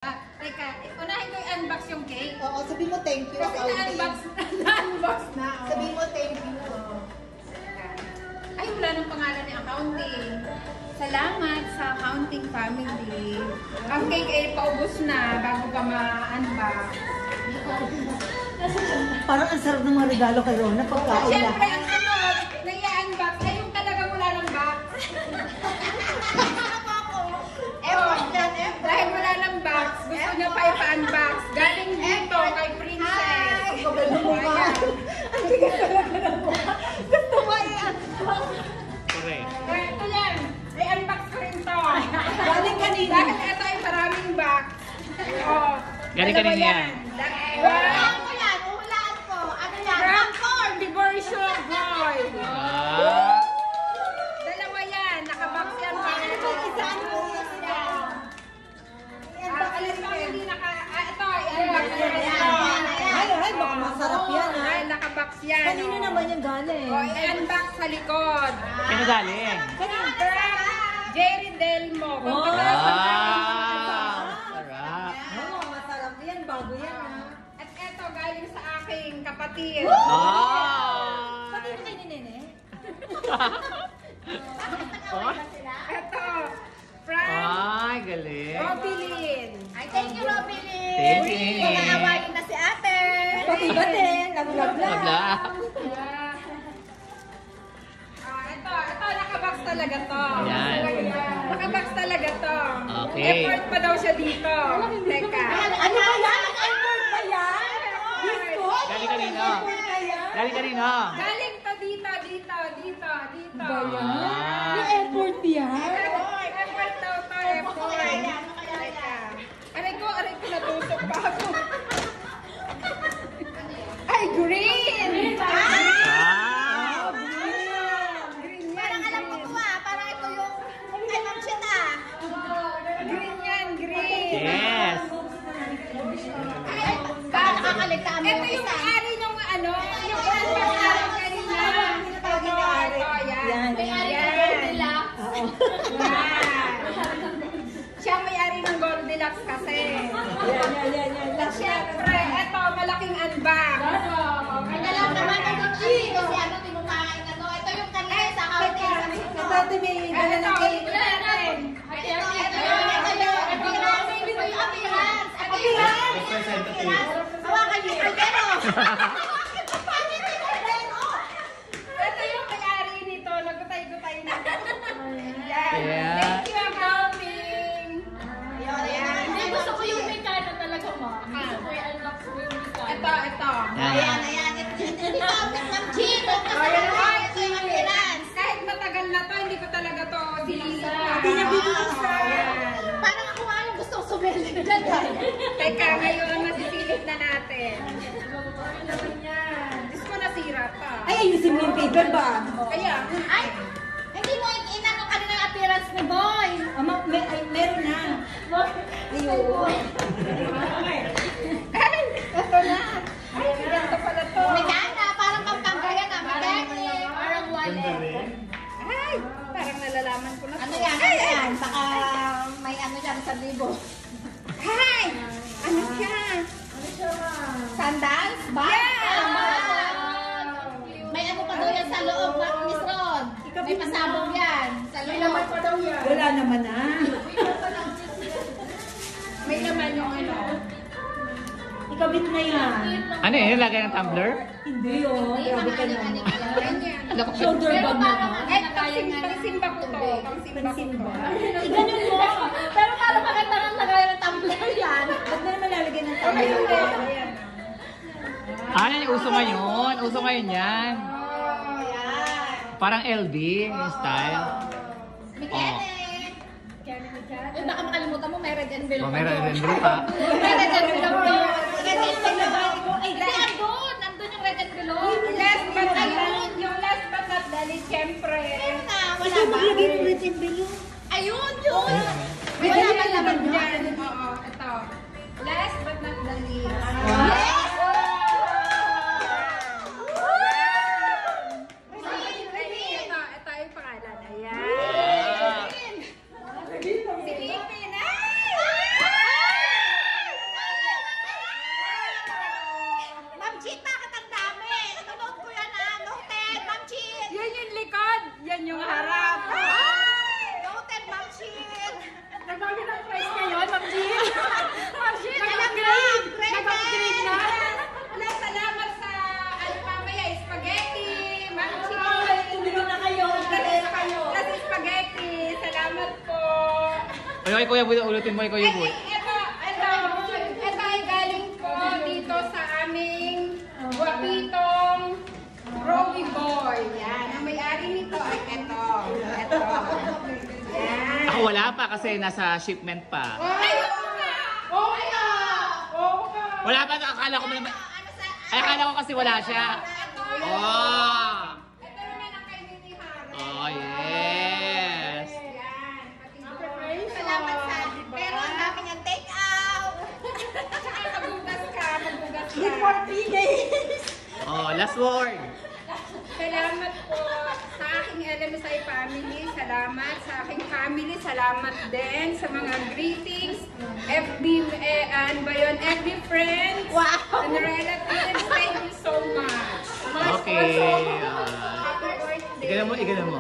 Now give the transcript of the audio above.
Teka, unahin ko i-unbox yung cake. Oo, sabi mo thank you. Kasi na-unbox na. Sabi mo thank you. Ay, wala nang pangalan ni accounting. Salamat sa accounting family. Ang cake ay paubos na bago ka ma-unbox. Parang ang sarap ng mga regalo kay Rona pagkain na. Siyempre, ang ano, na-i-unbox ay yung talagang wala ng box. Dahil wala ng box, gusto niya pa ipa-unbox. Galing dito kay Princess. Ayan. Ang bigat talaga ng mukha. Gusto mo i-unbox. Correct. Kaya ito yan. I-unbox ko rin to. Galing kanina. Dahil ito ay maraming box. Oh, Galing dalawa kanina yan. Wow! Uhulaan ko. Ano yan? From Diversion Boy. Ah. Dalawa yan. Nakabox yan. Alis pa hindi ito, i-unbox ko rin to. Ay, baka masarap yan ha. Ay, nakabox yan. Kanino naman yung galing? O, i-unbox sa likod. Sino galing? Kanino? Jerry Delmo. Oh. Ah. Sarap. Oo, masarap yan. Bago yan ha. At eto, galing sa aking kapatid. Ah. Pati mo kay ni Nene? Oh. Eto, from Ay, galing. Robilin. Ay, thank you, Robilin. Thank you. Pag-aawayin na si ate. Pati ba din? Laglag lang. Wala. Ito, nakabox talaga to. Yan. Nakabox talaga to. Okay. Effort pa daw siya dito. Teka. Ano ba yan? Effort ba yan? Biskot? Galing kanino? Effort ba yan? Galing kanino? Galing to dito. Ah. Yung effort yan? Effort daw to, effort. Teka. Aray ko, natusok pa ako. Ay, green! Ah. Green yan, Parang alam ko to ah. Parang ito yung ay ma'am siya na. green yan, green. Yes. Baka nakakaligtaan mo Ito yung yung isa. may-ari ng ano, yung pagpapalala kanina. Ito, yan. Yan. Siya ang may-ari ng Goldilocks kasi. Yan. At syempre, ito, malaking unbox. Alam naman ang Gucci. Kasi ano, tinumain na to. Ito yung kanina sa house. Ito, may dala ng cake. Ito natin. Hawakan niyo yung pero. Ito yung may-ari nito. Nagutay-gutay na. Yan. Yeah. Thank you, accounting. Ayan. Hindi, gusto ko yung may kana talaga, ma. Gusto ko i-unbox mo yung may kana. Ito. Ayan. Ito, Ma'am Jean. Ito yung appearance. Kahit matagal na to, hindi ko talaga to sinisa. Hindi niya binubuksan. Ayan. Parang ako nga yung gusto sumili dyan. Teka, ngayon masisilip na natin. Diyos ko nasira pa. Ay, ayusin mo yung paper ba? Kaya, Ay, hindi mo inano ka ng appearance ni Boy. Meron na. Ayun. ay, ito na. Ay, ganito pala to. May gana, parang pampanggayan na. May gani, parang wallet. Ay, parang nalalaman ko na to. Ano yan? Baka may ano dyan sa libo. Ay, ano siya? Sandals? Ba? May ano pa daw yan sa loob, Miss Rod. May pasabog yan. Sa loob. daw yan. Wala naman na. May laman yung ano. Ikabit na yan. Ano yun? Lagay ng tumbler? Hindi oh. Grabe ka naman. Ganyan. Shoulder bag na ba? Eh, pangsimba ko to. Pangsimba. Ganun mo. Pero para maganda ng lagay ng tumbler yan. Ba't na naman lalagay ng tumbler? Ano yung uso ngayon? Uso ngayon yan. Oh, Ayan. Parang LB yung style. Mikene. Eh, baka makalimutan mo, may red envelope. Oh, meron din pa. May red envelope doon. Red envelope. Ay, hindi, andun. Andun yung red envelope. last but not the least, syempre. Wala ba? Ayun, yun. May Wala laman ba naman naman dyan. Oo, ito. Last but not the least. Yes! Ito yung pangalan. Ayan. Silipin. Ay! Kuya Boy, ulitin mo, ikaw yung boy. Ito ay galing po dito sa aming guwapitong Roby Boy. Yan. Ang may-ari nito ay ito. Yan. Ako wala pa kasi nasa shipment pa. Oo nga! Wala pa, akala ko naman. Ay, akala ko kasi wala siya. Oh! Ito naman ang kay Mini Haro. Oh, yes! Yan. Pati Salamat sa... Pero ang dami niyang take out. Tsaka magbugas ka. Oh, last word. Salamat po sa aking LMSI family. Salamat sa aking family. Salamat din sa mga greetings. FB, ano ba yun? FB friends. Wow. And relatives. Thank you so much. Okay. Happy birthday. Igala mo.